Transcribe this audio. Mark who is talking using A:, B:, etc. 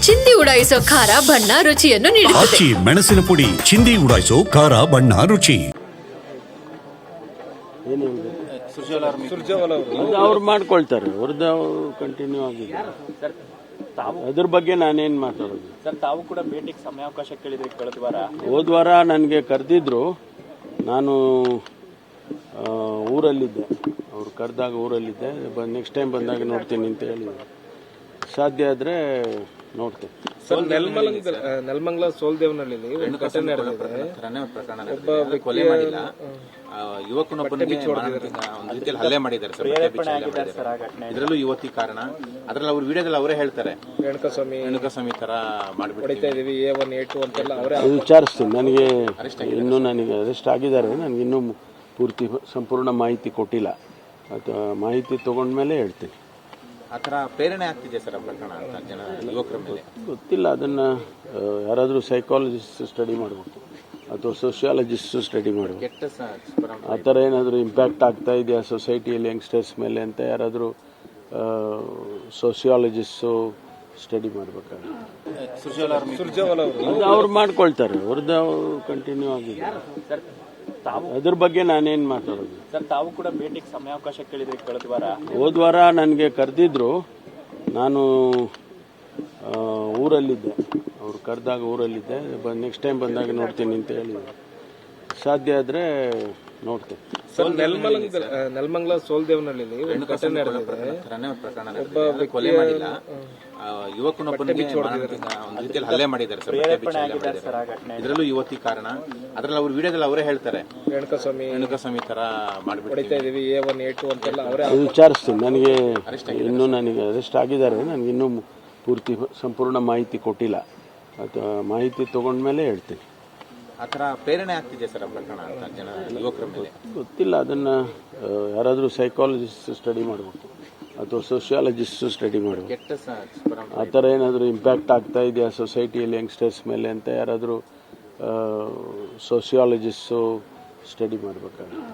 A: ಚಿಂದಿ ಉಡಾಯಿಸೋ ಖಾರ ಬಣ್ಣ ರುಚಿಯನ್ನು ನೀಡುತ್ತದೆ.
B: ಆಚಿ ಮೆಣಸಿನ ಪುಡಿ ಚಿಂದಿ ಉಡಾಯಿಸೋ ಖಾರ ಬಣ್ಣ ರುಚಿ.
C: ಅವ್ರು ಮಾಡ್ಕೊಳ್ತಾರೆ, ಅವ್ರದ್ದು ಕಂಟಿನ್ಯೂ ಆಗಿದೆ. ಅದ್ರ ಬಗ್ಗೆ ನಾನೇನು ಮಾತಾಡೋದು
D: ಸರ್? ತಾವು ಕೂಡ ಭೇಟಿಗೆ ಸಮಯಾವಕಾಶ ಕೇಳಿದ್ರಿ ಕಳೆದ ವಾರ.
C: ಹೋದ ವಾರ ನನಗೆ ಕರೆದಿದ್ರು, ನಾನು ಊರಲ್ಲಿದ್ದೆ. ಅವ್ರು ಕರೆದಾಗ ಊರಲ್ಲಿದ್ದೆ. ನೆಕ್ಸ್ಟ್ ಟೈಮ್ ಬಂದಾಗ ನೋಡ್ತೀನಿ ಅಂತ ಹೇಳಿದ್ರು. ಸಾಧ್ಯ ಆದರೆ ನೋಡ್ತೇನೆ.
E: ಸರ್, ನೆಲಮಂಗಲ ಸೋಲ್ದೇವನಹಳ್ಳಿ ಒಂದು ಘಟನೆ ನಡೆದಿದೆ. ಒಬ್ಬ
F: ಕೊಲೆ ಮಾಡಿಲ್ಲ, ಯುವಕನೊಬ್ಬನಿಗೆ ಒಂದು ರೀತಿಯಲ್ಲಿ ಹಲ್ಲೆ ಮಾಡಿದ್ದಾರೆ ಸರ್. ಇದರಲ್ಲೂ ಯುವತಿ ಕಾರಣ. ಅದರಲ್ಲಿ ಅವ್ರ ವಿಡಿಯೋದಲ್ಲಿ ಅವರೇ ಹೇಳ್ತಾರೆ, ರೇಣುಕಾಸ್ವಾಮಿ ತರ ಮಾಡಿಬಿಡ್ತಾ ಇದೀವಿ, A1 A2 ಅಂತೆಲ್ಲ ಅವರೇ
C: ವಿಚಾರಿಸ್ತೀನಿ. ನನಗೆ ಅರೆಸ್ಟ್ ಆಗಿದ್ದಾರೆ. ನನಗೆ ಇನ್ನೂ ಪೂರ್ತಿ ಸಂಪೂರ್ಣ ಮಾಹಿತಿ ಕೊಟ್ಟಿಲ್ಲ. ಅಥವಾ ಮಾಹಿತಿ ತಗೊಂಡ್ಮೇಲೆ ಹೇಳ್ತೀನಿ.
F: ಆ ಥರ ಪ್ರೇರಣೆ ಆಗ್ತಿದೆ ಸರ್ ಪ್ರಕರಣ ಅಂತ ಜನ ಯುವಕರ ಮೇಲೆ.
C: ಗೊತ್ತಿಲ್ಲ, ಅದನ್ನು ಯಾರಾದರೂ ಸೈಕಾಲಜಿಸ್ಟ್ ಸ್ಟಡಿ ಮಾಡಬೇಕು ಅಥವಾ ಸೋಷಿಯಾಲಜಿಸ್ಟ್ ಸ್ಟಡಿ ಮಾಡಬೇಕು. ಆ ಥರ ಏನಾದರೂ ಇಂಪ್ಯಾಕ್ಟ್ ಆಗ್ತಾ ಇದೆಯಾ ಸೊಸೈಟಿಯಲ್ಲಿ ಯಂಗ್ಸ್ಟರ್ಸ್ ಮೇಲೆ ಅಂತ ಯಾರಾದರೂ ಸೋಷಿಯಾಲಜಿಸ್ಟು ಸ್ಟಡಿ ಮಾಡಬೇಕಾಗುತ್ತೆ. ಅವ್ರು ಮಾಡ್ಕೊಳ್ತಾರೆ, ಅವ್ರದ್ದು ಕಂಟಿನ್ಯೂ ಆಗಿದೆ. ಅದ್ರ ಬಗ್ಗೆ ನಾನೇನು ಮಾತಾಡೋದು
D: ಸರ್? ತಾವು ಕೂಡ ಭೇಟಿಗೆ ಸಮಯಾವಕಾಶ ಕೇಳಿದ್ರಿ ಕಳೆದ ವಾರ.
C: ಹೋದ ವಾರ ನನಗೆ ಕರೆದಿದ್ರು, ನಾನು ಊರಲ್ಲಿದ್ದೆ. ಅವ್ರು ಕರೆದಾಗ ಊರಲ್ಲಿದ್ದೆ. ನೆಕ್ಸ್ಟ್ ಟೈಮ್ ಬಂದಾಗ ನೋಡ್ತೀನಿ ಅಂತ ಹೇಳಿದ್ರು. ಸಾಧ್ಯ ಆದರೆ ನೋಡ್ತೇನೆ.
E: ಸರ್, ನೆಲಮಂಗಲ ಸೋಲ್ದೇವನಹಳ್ಳಿ ಒಂದು ಘಟನೆ ನಡೆದಿದೆ. ಒಬ್ಬ
F: ಕೊಲೆ ಮಾಡಿಲ್ಲ, ಯುವಕನೊಬ್ಬನಿಗೆ ಒಂದು ರೀತಿಯಲ್ಲಿ ಹಲ್ಲೆ ಮಾಡಿದ್ದಾರೆ ಸರ್. ಇದರಲ್ಲೂ ಯುವತಿ ಕಾರಣ. ಅದರಲ್ಲಿ ಅವ್ರ ವಿಡಿಯೋದಲ್ಲಿ ಅವರೇ ಹೇಳ್ತಾರೆ, ರೇಣುಕಾಸ್ವಾಮಿ ತರ ಮಾಡಿಬಿಡ್ತಾ ಇದೀವಿ, A1 A2 ಅಂತೆಲ್ಲ ಅವರೇ
C: ವಿಚಾರಿಸ್ತೀನಿ. ನನಗೆ ಅರೆಸ್ಟ್ ಆಗಿದ್ದಾರೆ. ನನಗೆ ಇನ್ನೂ ಪೂರ್ತಿ ಸಂಪೂರ್ಣ ಮಾಹಿತಿ ಕೊಟ್ಟಿಲ್ಲ. ಅಥವಾ ಮಾಹಿತಿ ತಗೊಂಡ್ಮೇಲೆ ಹೇಳ್ತೀನಿ.
F: ಆ ಥರ ಪ್ರೇರಣೆ ಆಗ್ತಿದೆ ಸರ್ ಪ್ರಕರಣ ಅಂತ ಜನ ಯುವಕರ ಮೇಲೆ.
C: ಗೊತ್ತಿಲ್ಲ, ಅದನ್ನು ಯಾರಾದರೂ ಸೈಕಾಲಜಿಸ್ಟ್ ಸ್ಟಡಿ ಮಾಡಬೇಕು ಅಥವಾ ಸೋಷಿಯಾಲಜಿಸ್ಟ್ ಸ್ಟಡಿ ಮಾಡಬೇಕು. ಆ ಥರ ಏನಾದರೂ ಇಂಪ್ಯಾಕ್ಟ್ ಆಗ್ತಾ ಇದೆಯಾ ಸೊಸೈಟಿಯಲ್ಲಿ ಯಂಗ್ಸ್ಟರ್ಸ್ ಮೇಲೆ ಅಂತ ಯಾರಾದರೂ ಸೋಷಿಯಾಲಜಿಸ್ಟು ಸ್ಟಡಿ ಮಾಡಬೇಕಾಗುತ್ತೆ.